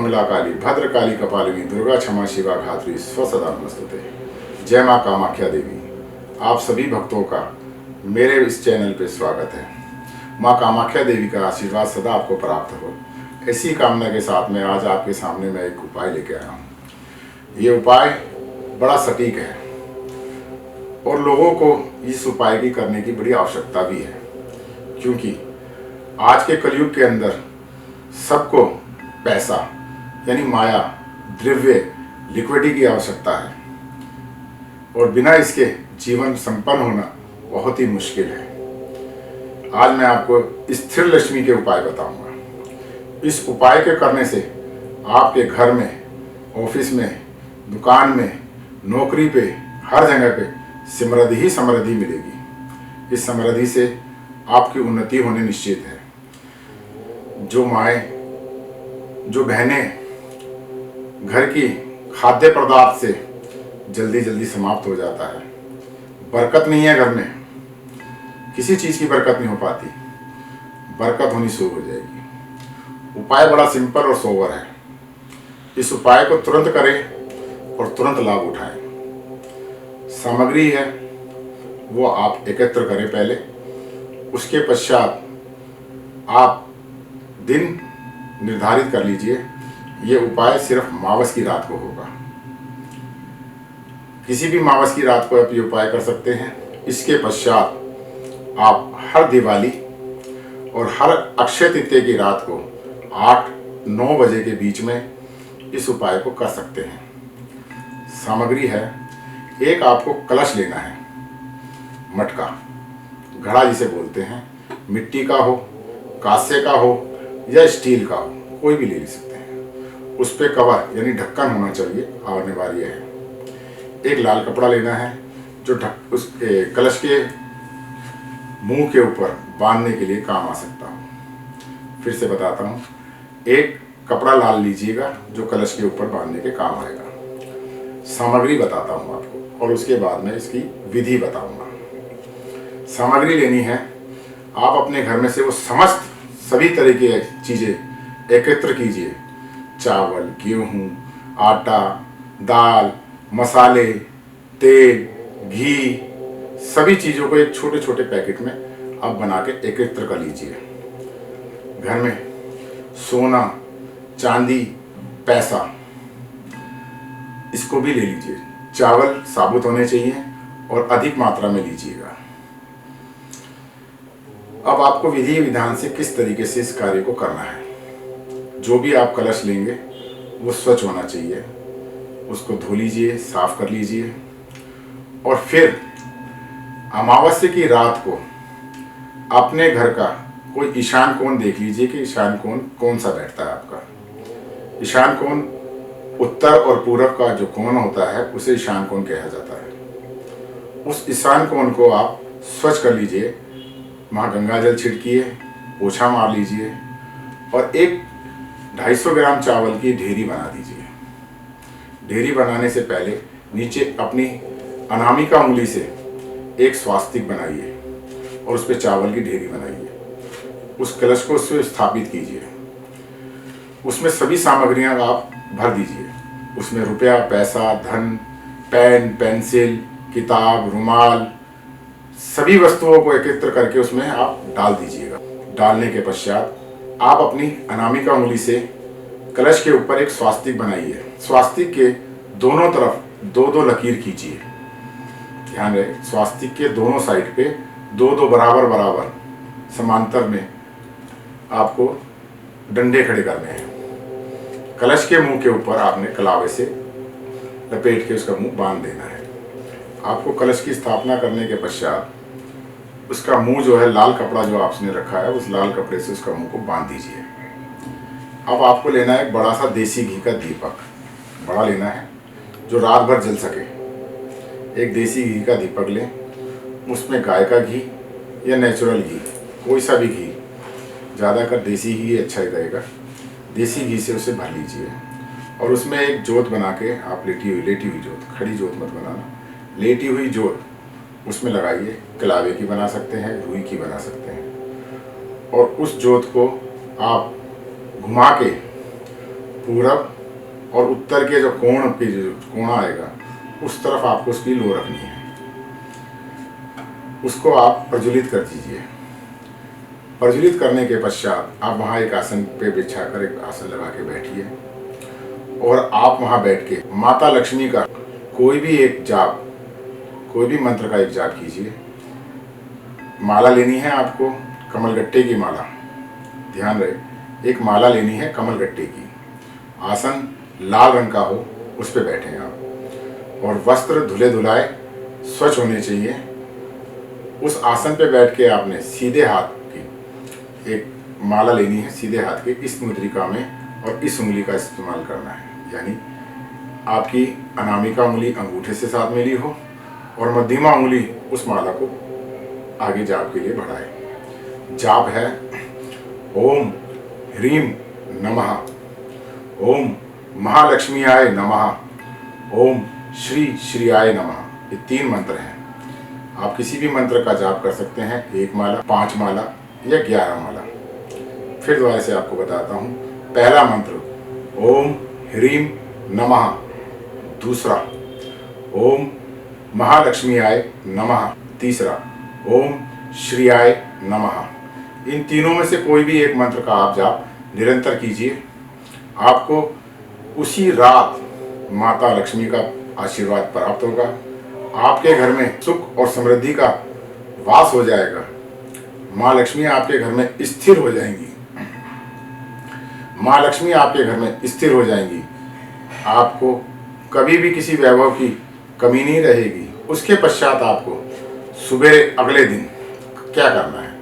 सर्वमंगला काली भद्रकाली कपालिनी दुर्गा क्षमा शिवा धात्री स्वसदा नमस्तुते। जय माँ कामाख्या देवी। आप सभी भक्तों का मेरे इस चैनल पे स्वागत है। माँ कामाख्या देवी का आशीर्वाद सदा आपको प्राप्त हो, इसी कामना के साथ में आज आपके सामने मैं एक उपाय लेके आया हूँ। ये उपाय बड़ा सटीक है और लोगों को इस उपाय की करने की बड़ी आवश्यकता भी है, क्योंकि आज के कलयुग के अंदर सबको पैसा यानी माया, द्रव्य, लिक्विडी की आवश्यकता है और बिना इसके जीवन संपन्न होना बहुत ही मुश्किल है। आज मैं आपको स्थिर लक्ष्मी के उपाय बताऊंगा। इस उपाय के करने से आपके घर में, ऑफिस में, दुकान में, नौकरी पे, हर जगह पे समृद्धि ही समृद्धि मिलेगी। इस समृद्धि से आपकी उन्नति होने निश्चित है। जो माएँ, जो बहनें घर की खाद्य पदार्थ से जल्दी जल्दी समाप्त हो जाता है, बरकत नहीं है घर में, किसी चीज़ की बरकत नहीं हो पाती, बरकत होनी शुरू हो जाएगी। उपाय बड़ा सिंपल और सोबर है। इस उपाय को तुरंत करें और तुरंत लाभ उठाएं। सामग्री है वो आप एकत्र करें पहले, उसके पश्चात आप दिन निर्धारित कर लीजिए। ये उपाय सिर्फ मावस की रात को होगा। किसी भी मावस की रात को आप ये उपाय कर सकते हैं। इसके पश्चात आप हर दिवाली और हर अक्षय तृतीया की रात को 8-9 बजे के बीच में इस उपाय को कर सकते हैं। सामग्री है, एक आपको कलश लेना है, मटका, घड़ा जिसे बोलते हैं, मिट्टी का हो, कांसे का हो या स्टील का हो, कोई भी ले सकते हैं। उस पे कवर यानी ढक्कन होना चाहिए, अनिवार्य है। एक लाल कपड़ा लेना है जो उस कलश के मुंह के ऊपर बांधने के लिए काम आ सकता हो। फिर से बताता हूँ, एक कपड़ा लाल लीजिएगा जो कलश के ऊपर बांधने के काम आएगा। सामग्री बताता हूँ आपको और उसके बाद में इसकी विधि बताऊंगा। सामग्री लेनी है, आप अपने घर में से वो समस्त सभी तरह की चीज़ें एकत्र कीजिए। चावल, गेहूँ, आटा, दाल, मसाले, तेल, घी, सभी चीज़ों को एक छोटे छोटे पैकेट में आप बना के एकत्र कर लीजिए। घर में सोना, चांदी, पैसा, इसको भी ले लीजिए। चावल साबुत होने चाहिए और अधिक मात्रा में लीजिएगा। अब आपको विधि विधान से किस तरीके से इस कार्य को करना है। जो भी आप कलश लेंगे वो स्वच्छ होना चाहिए, उसको धो लीजिए, साफ कर लीजिए और फिर अमावस्या की रात को अपने घर का कोई ईशान कोण देख लीजिए कि ईशान कोण कौन सा बैठता है आपका। ईशान कोण उत्तर और पूरब का जो कोण होता है उसे ईशान कोण कहा जाता है। उस ईशान कोण को आप स्वच्छ कर लीजिए, वहाँ गंगा जल छिड़किए, पोछा मार लीजिए और एक 250 ग्राम चावल की ढेरी बना दीजिए। ढेरी बनाने से पहले नीचे अपनी अनामिका उंगली से एक स्वास्तिक बनाइए और उस पर चावल की ढेरी बनाइए। उस कलश को उसमें स्थापित कीजिए। उसमें सभी सामग्रियां आप भर दीजिए। उसमें रुपया, पैसा, धन, पेन, पेंसिल, किताब, रुमाल, सभी वस्तुओं को एकत्र करके उसमें आप डाल दीजिएगा। डालने के पश्चात आप अपनी अनामिका उंगली से कलश के ऊपर एक स्वास्तिक बनाइए। स्वास्तिक के दोनों तरफ 2-2 लकीर खींचिए। ध्यान रहे, स्वास्तिक के दोनों साइड पे 2-2 बराबर बराबर समांतर में आपको डंडे खड़े करने हैं। कलश के मुंह के ऊपर आपने कलावे से लपेट के उसका मुंह बांध देना है। आपको कलश की स्थापना करने के पश्चात उसका मुंह जो है, लाल कपड़ा जो आपने रखा है उस लाल कपड़े से उसका मुंह को बांध दीजिए। अब आपको लेना है एक बड़ा सा देसी घी का दीपक, बड़ा लेना है जो रात भर जल सके। एक देसी घी का दीपक लें, उसमें गाय का घी या नेचुरल घी, कोई सा भी घी, ज़्यादातर देसी घी अच्छा ही रहेगा। देसी घी से उसे भर लीजिए और उसमें एक जोत बना के आप लेटी हुई जोत, खड़ी जोत मत बनाना, लेटी हुई जोत उसमें लगाइए। कलावे की बना सकते हैं, रुई की बना सकते हैं और उस जोत को आप घुमा के पूरब और उत्तर के जो कोना आएगा उस तरफ आपको उसकी लो रखनी है। उसको आप प्रज्वलित कर दीजिए। प्रज्वलित करने के पश्चात आप वहाँ एक आसन पे बिछाकर एक आसन लगा के बैठिए और आप वहाँ बैठ के माता लक्ष्मी का कोई भी एक जाप, कोई भी मंत्र का एक जाप कीजिए। माला लेनी है आपको कमलगट्टे की माला, ध्यान रहे, एक माला लेनी है कमलगट्टे की। आसन लाल रंग का हो, उस पर बैठें आप, और वस्त्र धुले धुलाए स्वच्छ होने चाहिए। उस आसन पे बैठ के आपने सीधे हाथ की एक माला लेनी है, सीधे हाथ के इस मुद्रिका में, और इस उंगली का इस्तेमाल करना है, यानी आपकी अनामिका उंगली अंगूठे से साथ मिली हो और मध्यमा उंगली उस माला को आगे जाप के लिए बढ़ाए। जाप है ओम ह्रीम नमः, ओम महालक्ष्मीयाय नमः, ओम श्री श्रीयाय नमः। ये 3 मंत्र हैं। आप किसी भी मंत्र का जाप कर सकते हैं, 1 माला, 5 माला या 11 माला। फिर दोबारा से आपको बताता हूँ। पहला मंत्र ओम ह्रीम नमः, दूसरा ओम महालक्ष्मीयाय नमः, तीसरा ओम श्रीयाय नमः। इन तीनों में से कोई भी एक मंत्र का आप जाप निरंतर कीजिए। आपको उसी रात माता लक्ष्मी का आशीर्वाद प्राप्त होगा। आपके घर में सुख और समृद्धि का वास हो जाएगा। माँ लक्ष्मी आपके घर में स्थिर हो जाएंगी। माँ लक्ष्मी आपके घर में स्थिर हो जाएंगी। आपको कभी भी किसी वैभव की कमी नहीं रहेगी। उसके पश्चात आपको सुबह अगले दिन क्या करना है?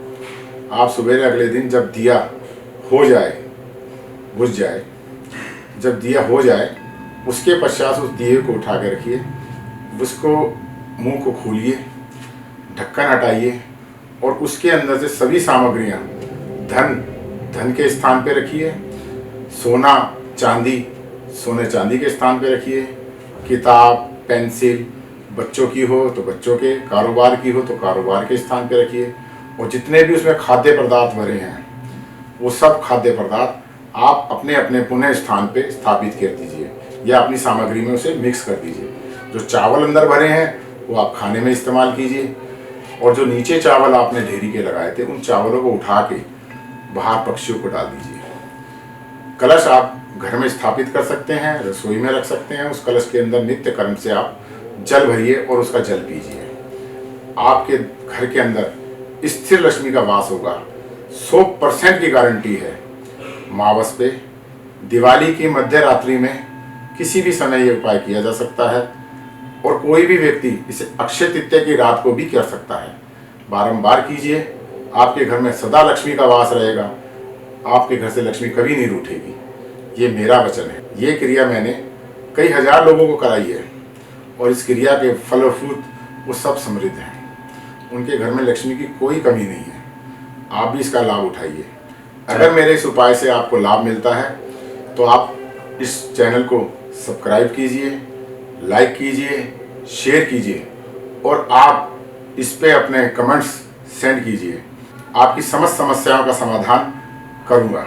आप सुबह अगले दिन जब दिया हो जाए, बुझ जाए, जब दिया हो जाए, उसके पश्चात उस दिए को उठा के रखिए, उसको मुंह को खोलिए, ढक्कन हटाइए और उसके अंदर से सभी सामग्रियां धन के स्थान पे रखिए, सोना चांदी सोने चांदी के स्थान पे रखिए, किताब पेंसिल बच्चों की हो तो बच्चों के, कारोबार की हो तो कारोबार के स्थान पे रखिए, और जितने भी उसमें खाद्य पदार्थ भरे हैं वो सब खाद्य पदार्थ आप अपने अपने पुनः स्थान पे स्थापित कर दीजिए या अपनी सामग्री में उसे मिक्स कर दीजिए। जो चावल अंदर भरे हैं वो आप खाने में इस्तेमाल कीजिए, और जो नीचे चावल आपने ढेरी के लगाए थे उन चावलों को उठा के बाहर पक्षियों को डाल दीजिए। कलश आप घर में स्थापित कर सकते हैं, रसोई में रख सकते हैं। उस कलश के अंदर नित्य कर्म से आप जल भरिए और उसका जल पीजिए। आपके घर के अंदर स्थिर लक्ष्मी का वास होगा। 100% की गारंटी है। मावस पे दिवाली की मध्य रात्रि में किसी भी समय ये उपाय किया जा सकता है, और कोई भी व्यक्ति इसे अक्षय तृतीया की रात को भी कर सकता है। बारंबार कीजिए, आपके घर में सदा लक्ष्मी का वास रहेगा। आपके घर से लक्ष्मी कभी नहीं रूठेगी। ये मेरा वचन है। ये क्रिया मैंने कई हजार लोगों को कराई है, और इस क्रिया के फलफ्रूट वो सब समृद्ध हैं। उनके घर में लक्ष्मी की कोई कमी नहीं है। आप भी इसका लाभ उठाइए। अगर मेरे इस उपाय से आपको लाभ मिलता है तो आप इस चैनल को सब्सक्राइब कीजिए, लाइक कीजिए, शेयर कीजिए, और आप इस पे अपने कमेंट्स सेंड कीजिए। आपकी समस्त समस्याओं का समाधान करूँगा।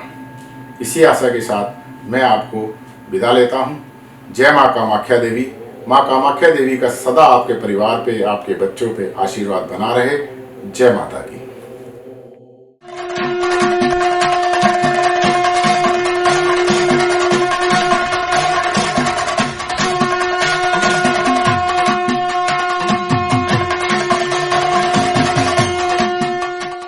इसी आशा के साथ मैं आपको विदा लेता हूँ। जय माँ कामाख्या देवी। माँ कामाख्या देवी का सदा आपके परिवार पे, आपके बच्चों पे आशीर्वाद बना रहे। जय माता की।